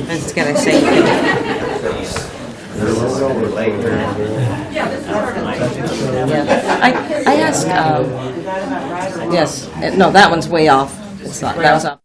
I just gotta say. Yeah. I asked. Yes. No, that one's way off. It's not. That was off.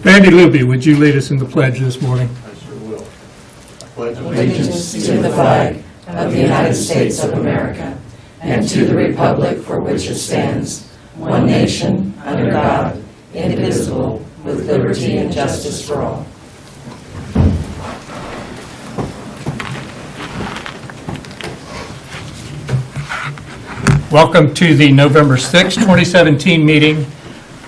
Randy Luby, would you lead us in the pledge this morning? I sure will. I pledge allegiance to the flag of the United States of America and to the republic for which it stands, one nation, under God, indivisible, with liberty and justice for all. Welcome to the November 6, 2017 meeting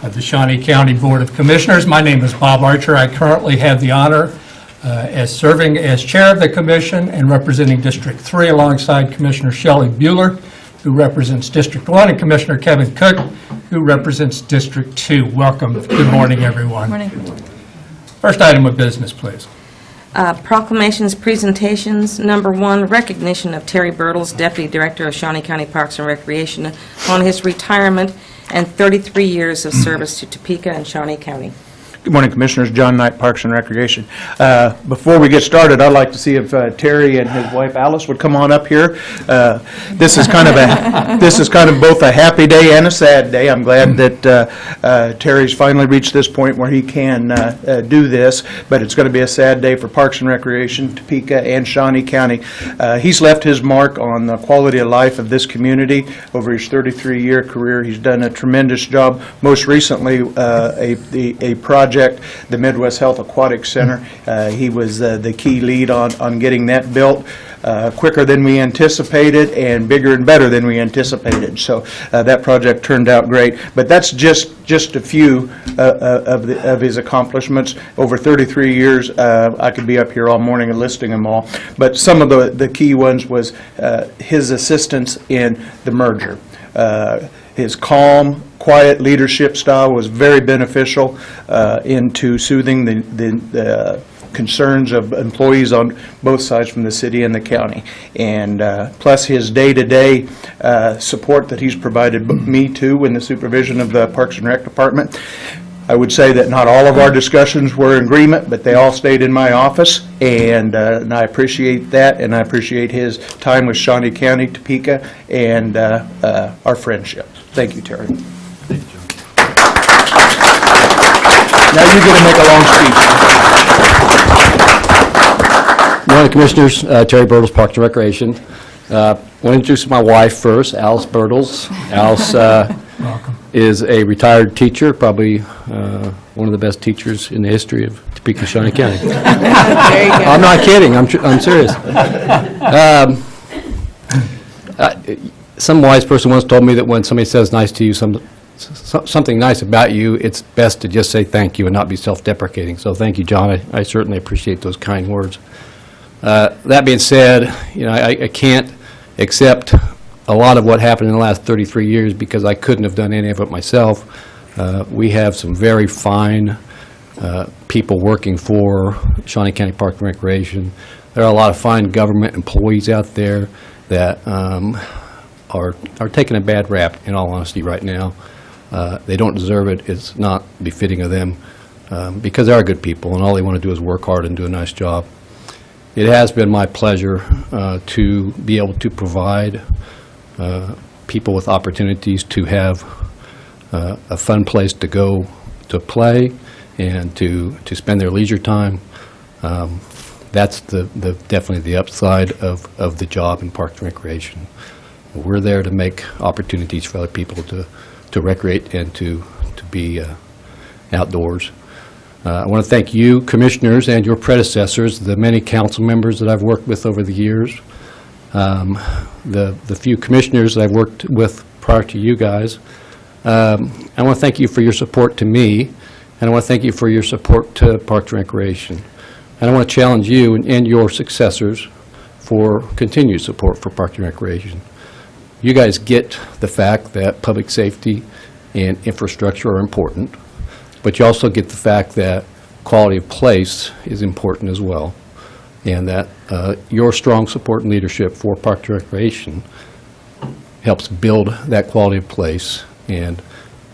of the Shawnee County Board of Commissioners. My name is Bob Archer. I currently have the honor as serving as chair of the commission and representing District 3 alongside Commissioner Shelley Bueller, who represents District 1, and Commissioner Kevin Cook, who represents District 2. Welcome. Good morning, everyone. Morning. First item of business, please. Proclamations, presentations. Number 1, recognition of Terry Birtles, Deputy Director of Shawnee County Parks and Recreation, on his retirement and 33 years of service to Topeka and Shawnee County. Good morning, Commissioners. John Knight, Parks and Recreation. Before we get started, I'd like to see if Terry and his wife Alice would come on up here. This is kind of both a happy day and a sad day. I'm glad that Terry's finally reached this point where he can do this, but it's going to be a sad day for Parks and Recreation, Topeka, and Shawnee County. He's left his mark on the quality of life of this community over his 33-year career. He's done a tremendous job. Most recently, a project, the Midwest Health Aquatic Center. He was the key lead on getting that built quicker than we anticipated and bigger and better than we anticipated. So that project turned out great. But that's just a few of his accomplishments. Over 33 years, I could be up here all morning and listing them all. But some of the key ones was his assistance in the merger. His calm, quiet leadership style was very beneficial into soothing the concerns of employees on both sides from the city and the county. And plus his day-to-day support that he's provided me too in the supervision of the Parks and Rec Department. I would say that not all of our discussions were in agreement, but they all stayed in my office, and I appreciate that, and I appreciate his time with Shawnee County, Topeka, and our friendship. Thank you, Terry. Now you get to make a long speech. Good morning, Commissioners. Terry Birtles, Parks and Recreation. I want to introduce my wife first, Alice Birtles. Alice is a retired teacher, probably one of the best teachers in the history of Topeka, Shawnee County. There you go. I'm not kidding. I'm serious. Some wise person once told me that when somebody says nice to you, something nice about you, it's best to just say thank you and not be self-deprecating. So thank you, John. I certainly appreciate those kind words. That being said, you know, I can't accept a lot of what happened in the last 33 years because I couldn't have done any of it myself. We have some very fine people working for Shawnee County Park and Recreation. There are a lot of fine government employees out there that are taking a bad rap, in all honesty, right now. They don't deserve it. It's not befitting of them because they are good people, and all they want to do is work hard and do a nice job. It has been my pleasure to be able to provide people with opportunities to have a fun place to go to play and to spend their leisure time. That's definitely the upside of the job in Parks and Recreation. We're there to make opportunities for other people to recreate and to be outdoors. I want to thank you, commissioners, and your predecessors, the many council members that I've worked with over the years, the few commissioners that I've worked with prior to you guys. I want to thank you for your support to me, and I want to thank you for your support to Parks and Recreation. And I want to challenge you and your successors for continued support for Parks and Recreation. You guys get the fact that public safety and infrastructure are important, but you also get the fact that quality of place is important as well, and that your strong support and leadership for Parks and Recreation helps build that quality of place and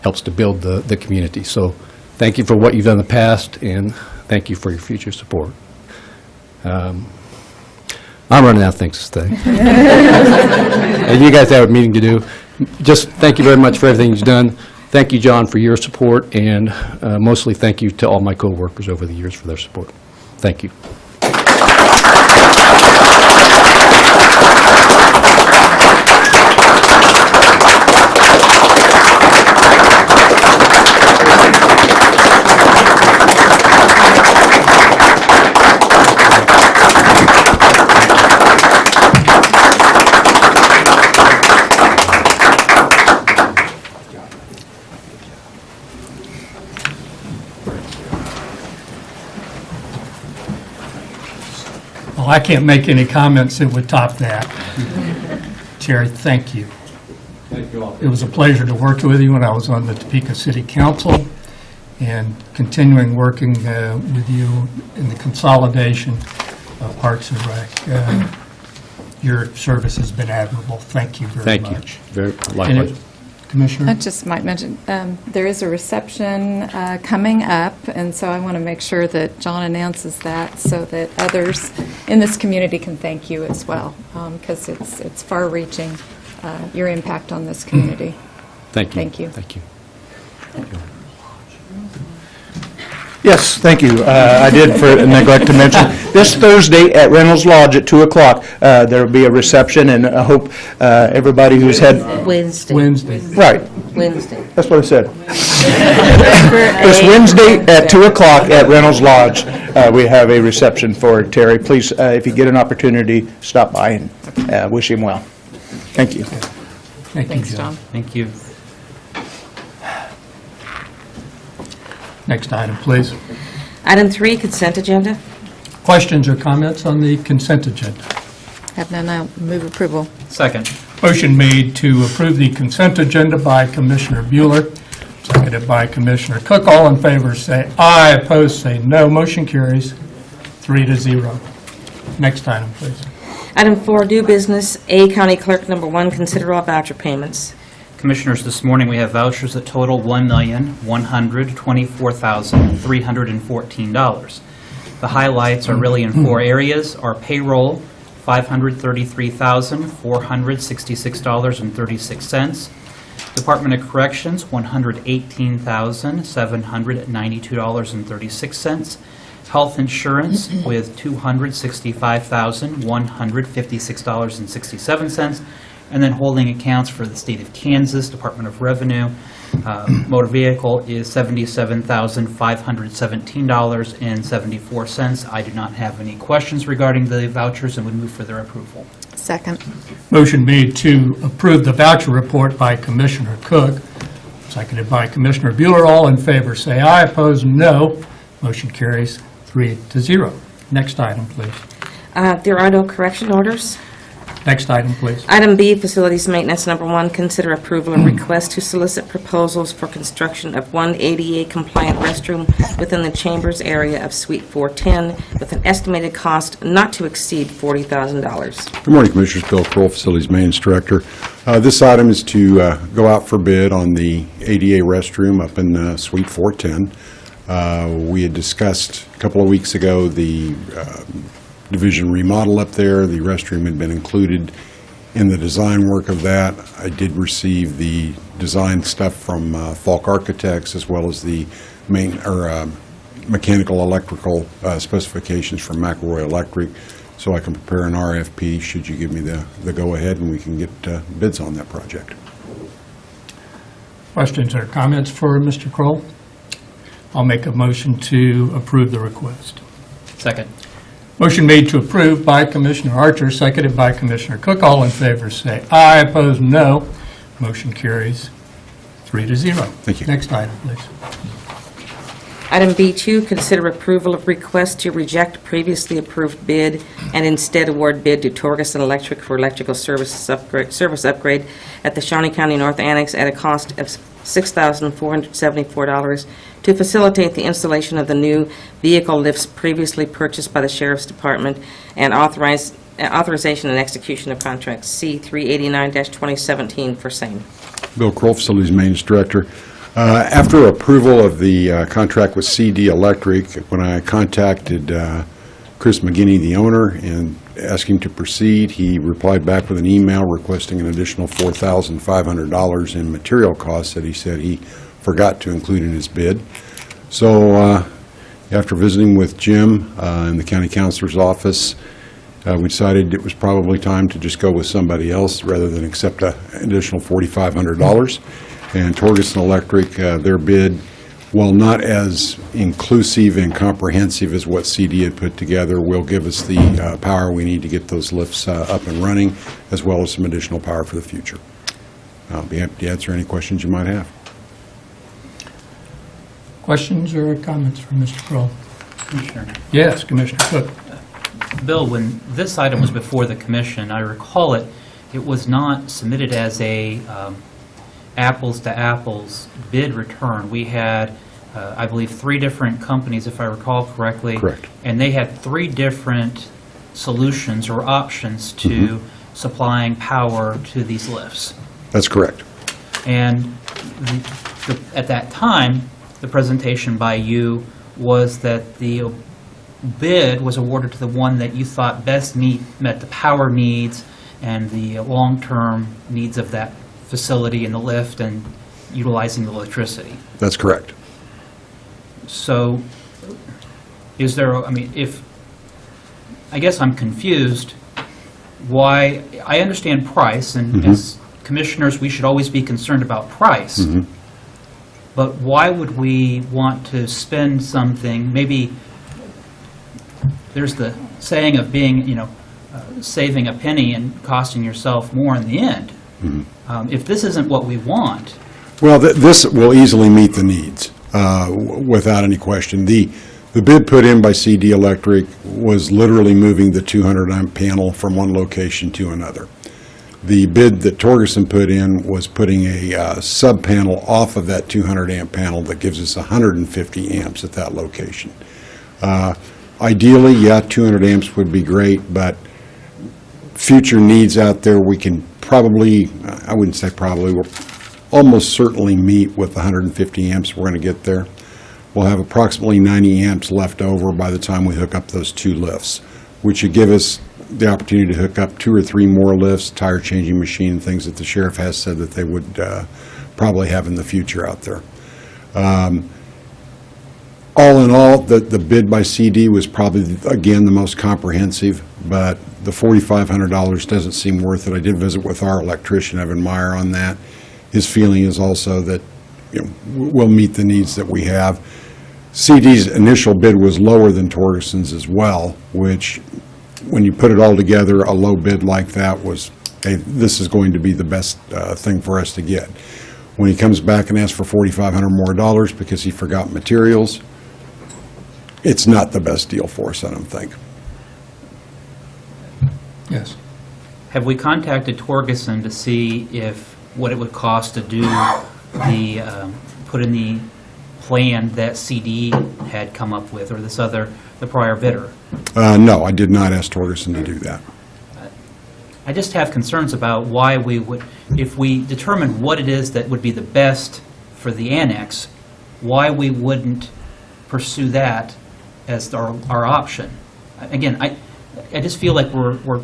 helps to build the community. So thank you for what you've done in the past, and thank you for your future support. I'm running out of things to say. And you guys have a meeting to do. Just thank you very much for everything you've done. Thank you, John, for your support, and mostly thank you to all my co-workers over the years for their support. Thank you. Well, I can't make any comments that would top that. Terry, thank you. Thank you all. It was a pleasure to work with you when I was on the Topeka City Council, and continuing working with you in the consolidation of Parks and Rec. Your service has been admirable. Thank you very much. Thank you. Very likewise. Commissioner? I just might mention, there is a reception coming up, and so I want to make sure that John announces that so that others in this community can thank you as well, because it's far-reaching, your impact on this community. Thank you. Thank you. Thank you. Yes, thank you. I did neglect to mention, this Thursday at Reynolds Lodge at 2 o'clock, there will be a reception, and I hope everybody who's had, Wednesday. right, Wednesday. that's what I said. This Wednesday at 2 o'clock at Reynolds Lodge, we have a reception for Terry. Please, if you get an opportunity, stop by and wish him well. Thank you. Thank you, Thanks, John. Thank you. Next item, please. Item 3, consent agenda. Questions or comments on the consent agenda? Have none, I'll move approval. Second. Motion made to approve the consent agenda by Commissioner Bueller, seconded by Commissioner Cook. All in favor say aye, opposed say no. Motion carries 3-0. Next item, please. Item 4, new business. A, County Clerk, number 1, consider all voucher payments. Commissioners, this morning we have vouchers that total $1,124,314. The highlights are really in 4 areas. Our payroll, $533,466.36. Department of Corrections, $118,792.36. Health insurance with $265,156.67. And then holding accounts for the state of Kansas, Department of Revenue. Motor vehicle is $77,517.74. I do not have any questions regarding the vouchers and would move for their approval. Second. Motion made to approve the voucher report by Commissioner Cook, seconded by Commissioner Bueller. All in favor say aye, opposed no. Motion carries 3-0. Next item, please. There are no correction orders. Next item, please. Item B, facilities maintenance, number 1, consider approval of request to solicit proposals for construction of one ADA-compliant restroom within the Chambers area of Suite 410 with an estimated cost not to exceed $40,000. Good morning, Commissioners. Bill Kroll, Facilities Maintenance Director. This item is to go out for bid on the ADA restroom up in Suite 410. We had discussed a couple of weeks ago the division remodel up there. The restroom had been included in the design work of that. I did receive the design stuff from Falk Architects as well as the mechanical electrical specifications from McElroy Electric. so I can prepare an RFP should you give me the go-ahead, and we can get bids on that project. Questions or comments for Mr. Kroll? I'll make a motion to approve the request. Second. Motion made to approve by Commissioner Archer, seconded by Commissioner Cook. All in favor say aye, opposed no. Motion carries 3-0. Thank you. Next item, please. Item B2, consider approval of request to reject previously approved bid and instead award bid to Torgerson Electric for electrical service upgrade at the Shawnee County North Annex at a cost of $6,474 to facilitate the installation of the new vehicle lifts previously purchased by the Sheriff's Department and authorization and execution of contract C-389-2017 for same. Bill Kroll, Facilities Maintenance Director. After approval of the contract with CD Electric, when I contacted Chris McGinney, the owner, and asked him to proceed, he replied back with an email requesting an additional $4,500 in material costs that he said he forgot to include in his bid. So after visiting with Jim in the county counselor's office, we decided it was probably time to just go with somebody else rather than accept an additional $4,500. And Torgerson Electric, their bid, while not as inclusive and comprehensive as what CD had put together, will give us the power we need to get those lifts up and running, as well as some additional power for the future. I'll be happy to answer any questions you might have. Questions or comments from Mr. Kroll? Commissioner. Yes, Commissioner Cook. Bill, when this item was before the commission, I recall it was not submitted as a apples-to-apples bid return. We had, I believe, 3 different companies, if I recall correctly. Correct. And they had 3 different solutions or options to supplying power to these lifts. That's correct. And at that time, the presentation by you was that the bid was awarded to the one that you thought best met the power needs and the long-term needs of that facility and the lift and utilizing the electricity. That's correct. So is there, I guess I'm confused why, I understand price, and as commissioners, we should always be concerned about price. But why would we want to spend something, maybe there's the saying of being, saving a penny and costing yourself more in the end. If this isn't what we want. Well, this will easily meet the needs, without any question. The bid put in by CD Electric was literally moving the 200-amp panel from one location to another. The bid that Torgerson put in was putting a sub-panel off of that 200-amp panel that gives us 150 amps at that location. Ideally, yeah, 200 amps would be great, but future needs out there, we can probably, I wouldn't say probably, we'll almost certainly meet with 150 amps we're going to get there. We'll have approximately 90 amps left over by the time we hook up those 2 lifts, which would give us the opportunity to hook up 2 or 3 more lifts, tire changing machine, things that the sheriff has said that they would probably have in the future out there. All in all, the bid by CD was probably, again, the most comprehensive, but the $4,500 doesn't seem worth it. I did visit with our electrician, Evan Meyer, on that. His feeling is also that, we'll meet the needs that we have. CD's initial bid was lower than Torgerson's as well, which, when you put it all together, a low bid like that was, hey, this is going to be the best thing for us to get. When he comes back and asks for $4,500 more because he forgot materials, it's not the best deal for us, I don't think. Yes. Have we contacted Torgerson to see what it would cost to do put in the plan that CD had come up with, or the prior bidder? No, I did not ask Torgerson to do that. I just have concerns about why we would, if we determine what it is that would be the best for the annex, why we wouldn't pursue that as our option. Again, I just feel like we're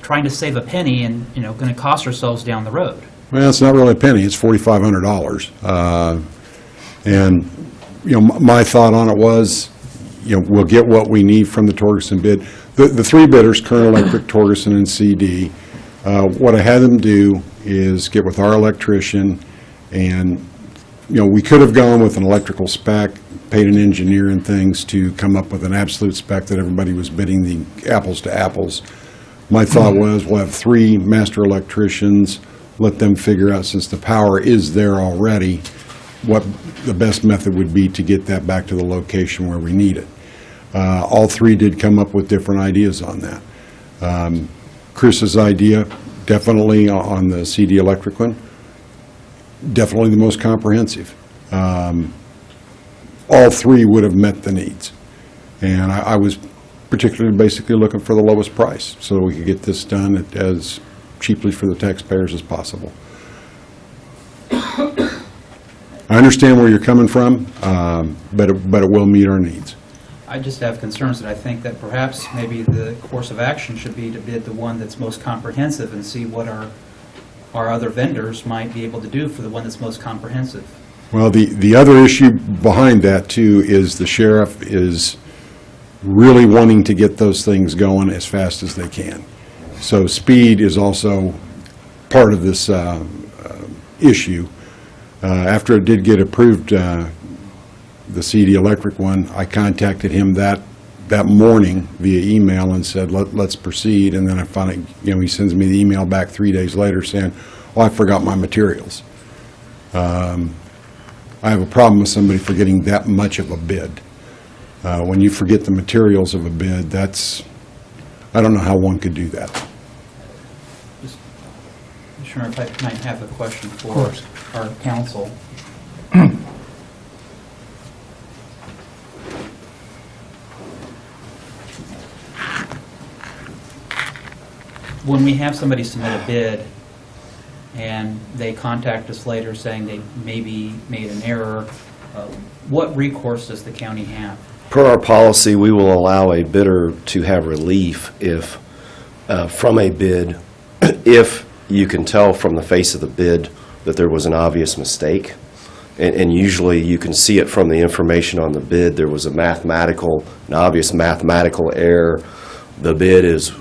trying to save a penny and, going to cost ourselves down the road. Well, it's not really a penny, it's $4,500. And, my thought on it was, we'll get what we need from the Torgerson bid. the three bidders, Current Electric, Torgerson, and CD, what I had them do is get with our electrician, and, we could have gone with an electrical spec, paid an engineer and things to come up with an absolute spec that everybody was bidding the apples to apples. My thought was, we'll have three master electricians, let them figure out, since the power is there already, what the best method would be to get that back to the location where we need it. All three did come up with different ideas on that. Chris's idea, definitely on the CD electric one, definitely the most comprehensive. All three would have met the needs. And I was particularly basically looking for the lowest price, so we could get this done as cheaply for the taxpayers as possible. I understand where you're coming from, but it will meet our needs. I just have concerns that I think that perhaps maybe the course of action should be to bid the one that's most comprehensive and see what our other vendors might be able to do for the one that's most comprehensive. Well, the other issue behind that, too, is the sheriff is really wanting to get those things going as fast as they can. So speed is also part of this issue. After it did get approved, the CD electric one, I contacted him that morning via email and said, let's proceed. And then I finally, he sends me the email back 3 days later saying, oh, I forgot my materials. I have a problem with somebody forgetting that much of a bid. When you forget the materials of a bid, I don't know how one could do that. Sure, if I might have a question for our council. When we have somebody submit a bid and they contact us later saying they maybe made an error, what recourse does the county have? Per our policy, we will allow a bidder to have relief if, from a bid, if you can tell from the face of the bid that there was an obvious mistake. And usually you can see it from the information on the bid. There was an obvious mathematical error. The bid is,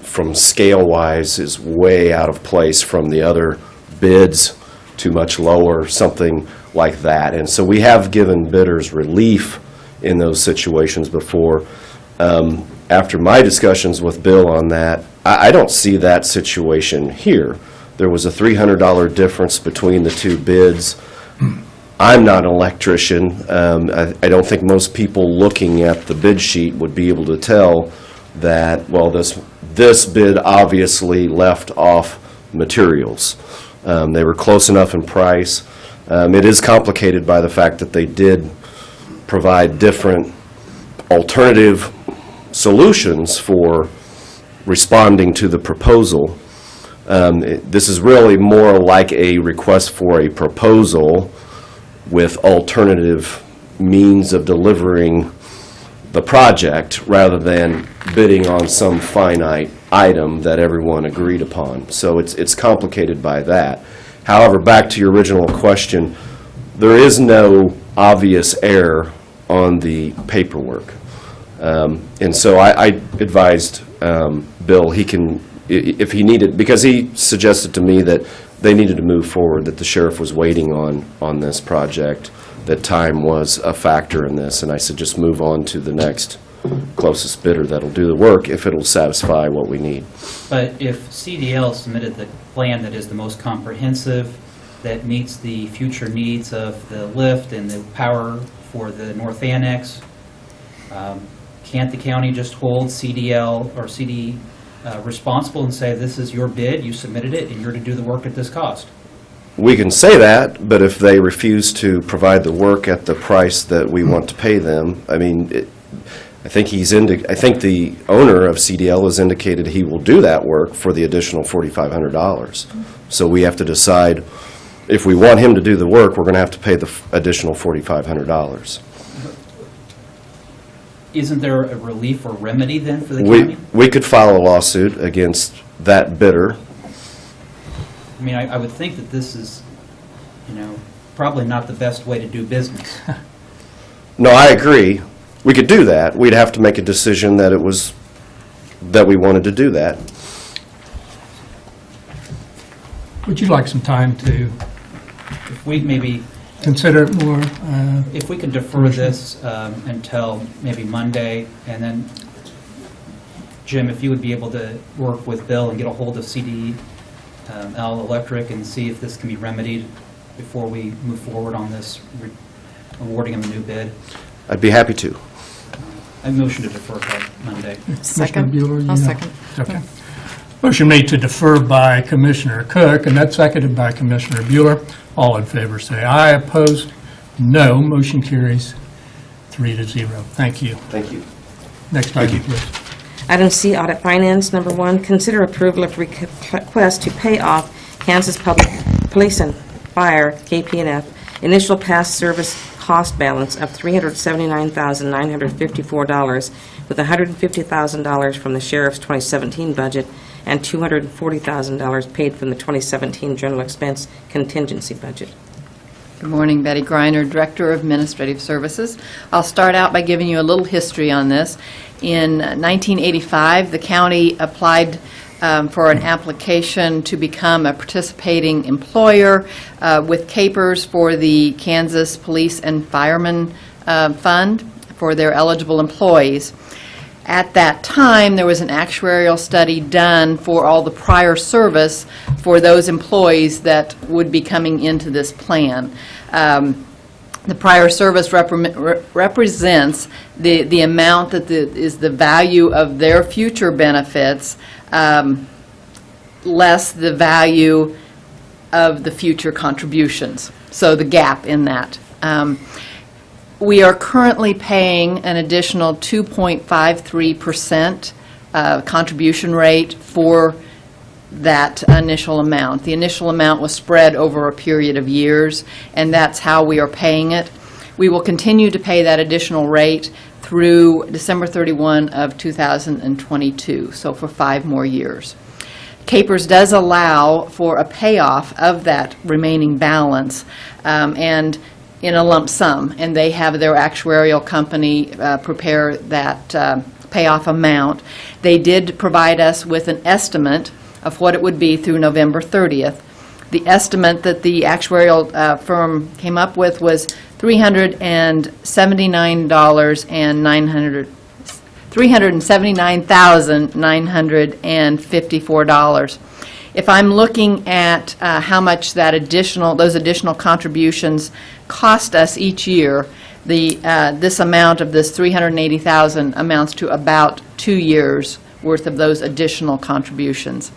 from scale-wise, is way out of place from the other bids, too much lower, something like that. And so we have given bidders relief in those situations before. After my discussions with Bill on that, I don't see that situation here. There was a $300 difference between the two bids. I'm not an electrician. I don't think most people looking at the bid sheet would be able to tell that, well, this bid obviously left off materials. They were close enough in price. It is complicated by the fact that they did provide different alternative solutions for responding to the proposal. This is really more like a request for a proposal with alternative means of delivering the project rather than bidding on some finite item that everyone agreed upon. So it's complicated by that. However, back to your original question, there is no obvious error on the paperwork. And so I advised Bill, he can, if he needed, because he suggested to me that they needed to move forward, that the sheriff was waiting on this project, that time was a factor in this, and I said just move on to the next closest bidder that'll do the work if it'll satisfy what we need. But if CDL submitted the plan that is the most comprehensive, that meets the future needs of the lift and the power for the North Annex, can't the county just hold CDL or CD responsible and say, this is your bid, you submitted it, and you're to do the work at this cost? We can say that, but if they refuse to provide the work at the price that we want to pay them, I mean, I think the owner of CDL has indicated he will do that work for the additional $4,500. So we have to decide, if we want him to do the work, we're going to have to pay the additional $4,500. Isn't there a relief or remedy then for the county? We could file a lawsuit against that bidder. I mean, I would think that this is, probably not the best way to do business. No, I agree. We could do that. We'd have to make a decision that it was that we wanted to do that. Would you like some time to If we maybe, consider it more? if we could defer this until maybe Monday, and then, Jim, if you would be able to work with Bill and get a hold of CDL Electric and see if this can be remedied before we move forward on this awarding of a new bid. I'd be happy to. I motion to defer till Monday. Second. Commissioner Bueller, you I'll know. second. Okay. Motion made to defer by Commissioner Cook, and that's seconded by Commissioner Bueller. All in favor say aye. Opposed? No. Motion carries 3-0. Thank you. Thank you. Next item, please. Item C, Audit Finance. Number 1, consider approval of request to pay off Kansas Public Police and Fire, KP&F, initial past service cost balance of $379,954, with $150,000 from the Sheriff's 2017 budget and $240,000 paid from the 2017 general expense contingency budget. Good morning, Betty Greiner, Director of Administrative Services. I'll start out by giving you a little history on this. In 1985, the county applied for an application to become a participating employer with CAPERS for the Kansas Police and Firemen Fund for their eligible employees. At that time, there was an actuarial study done for all the prior service for those employees that would be coming into this plan. The prior service represents the amount that is the value of their future benefits less the value of the future contributions, so the gap in that. We are currently paying an additional 2.53% contribution rate for that initial amount. The initial amount was spread over a period of years, and that's how we are paying it. We will continue to pay that additional rate through December 31 of 2022, so for 5 more years. CAPERS does allow for a payoff of that remaining balance, and in a lump sum, and they have their actuarial company prepare that payoff amount. They did provide us with an estimate of what it would be through November 30th. The estimate that the actuarial firm came up with was $379,954. If I'm looking at how much those additional contributions cost us each year, this amount of this $380,000 amounts to about 2 years worth of those additional contributions.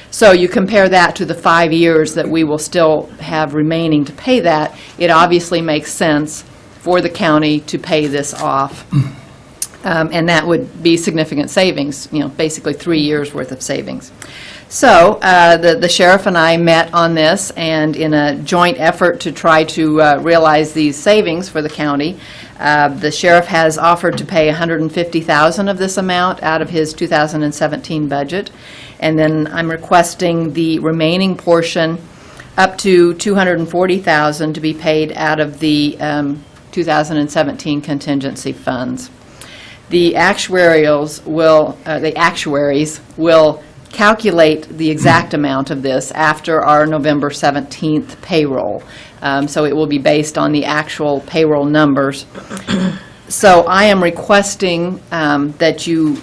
So you compare that to the 5 years that we will still have remaining to pay that, it obviously makes sense for the county to pay this off. And that would be significant savings, basically 3 years' worth of savings. So the sheriff and I met on this, and in a joint effort to try to realize these savings for the county, the sheriff has offered to pay $150,000 of this amount out of his 2017 budget, and then I'm requesting the remaining portion up to $240,000 to be paid out of the 2017 contingency funds. The actuaries will calculate the exact amount of this after our November 17th payroll. So it will be based on the actual payroll numbers. So I am requesting that you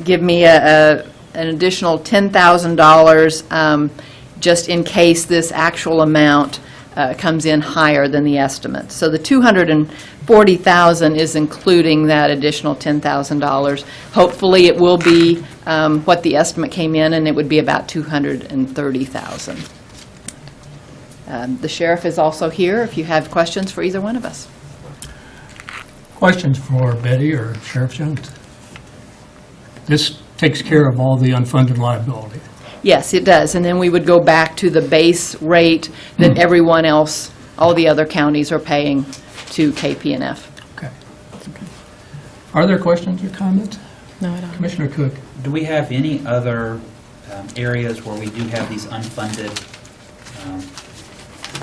give me an additional $10,000 just in case this actual amount comes in higher than the estimate. So the $240,000 is including that additional $10,000. Hopefully it will be what the estimate came in, and it would be about $230,000. The sheriff is also here if you have questions for either one of us. Questions for Betty or Sheriff Jones? This takes care of all the unfunded liability. Yes, it does, and then we would go back to the base rate that everyone else, all the other counties are paying to KP&F. Okay. Are there questions or comments? No, I don't. Commissioner Cook? Do we have any other areas where we do have these unfunded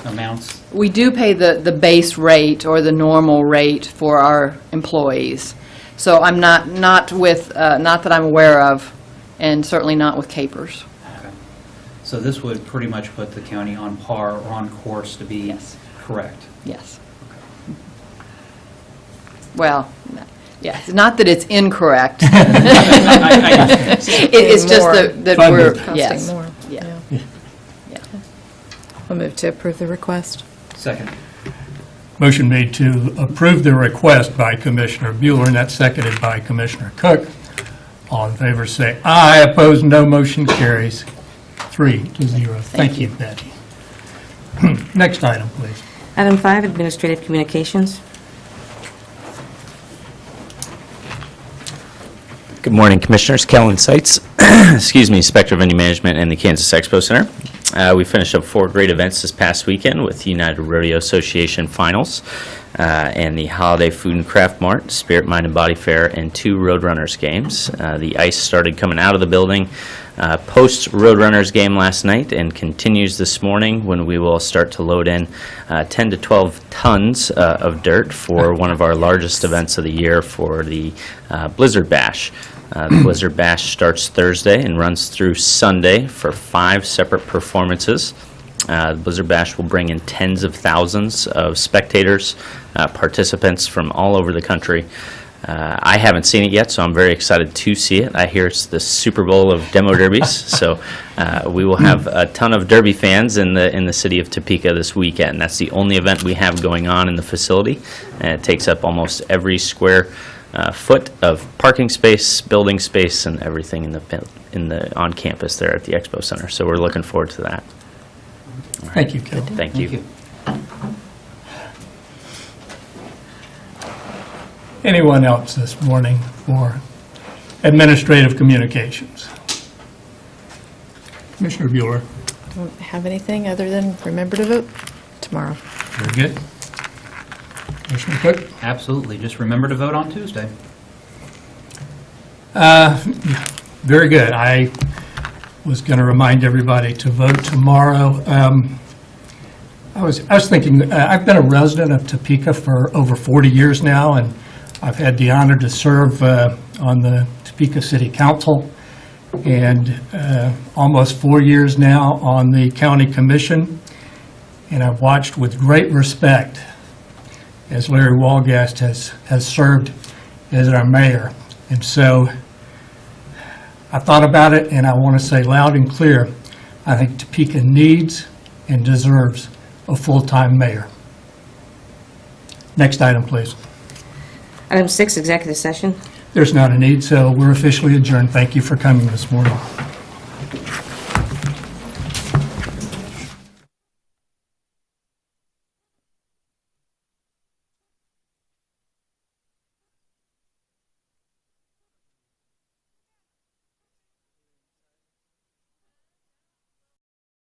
amounts? We do pay the base rate or the normal rate for our employees. So I'm not with, not that I'm aware of, and certainly not with capers. Okay. So this would pretty much put the county on par or on course to be correct. Yes. Well, yes, not that it's incorrect. It's just that Fun we're, with it. yes. Costing more. Yeah. Yeah. I'll move to approve the request. Second. Motion made to approve the request by Commissioner Bueller, and that's seconded by Commissioner Cook. All in favor say aye. Opposed, no. Motion carries 3-0. Thank you, Betty. Next item, please. Item 5, Administrative Communications. Good morning, Commissioners. Kellen Seitz, excuse me, Inspector of Venue Management and the Kansas Expo Center. We finished up 4 great events this past weekend with United Rodeo Association Finals and the Holiday Food and Craft Mart, Spirit, Mind, and Body Fair, and 2 Roadrunners games. The ice started coming out of the building post-Roadrunners game last night and continues this morning when we will start to load in 10 to 12 tons of dirt for one of our largest events of the year for the Blizzard Bash. The Blizzard Bash starts Thursday and runs through Sunday for 5 separate performances. The Blizzard Bash will bring in tens of thousands of spectators, participants from all over the country. I haven't seen it yet, so I'm very excited to see it. I hear it's the Super Bowl of demo derbies, so we will have a ton of derby fans in the city of Topeka this weekend. That's the only event we have going on in the facility, and it takes up almost every square foot of parking space, building space, and everything in the on campus there at the Expo Center. So we're looking forward to that. Thank you, Kellen. Thank you. Anyone else this morning for administrative communications? Commissioner Bueller, Don't have anything other than remember to vote tomorrow. very good. Commissioner Cook? Absolutely. Just remember to vote on Tuesday. Very good. I was going to remind everybody to vote tomorrow. I was thinking, I've been a resident of Topeka for over 40 years now, and I've had the honor to serve on the Topeka City Council, and almost 4 years now on the County Commission, and I've watched with great respect as Larry Walgast has served as our mayor. And so I thought about it, and I want to say loud and clear, I think Topeka needs and deserves a full-time mayor. Next item, please. Item 6, Executive Session. There's not a need, so we're officially adjourned. Thank you for coming this morning.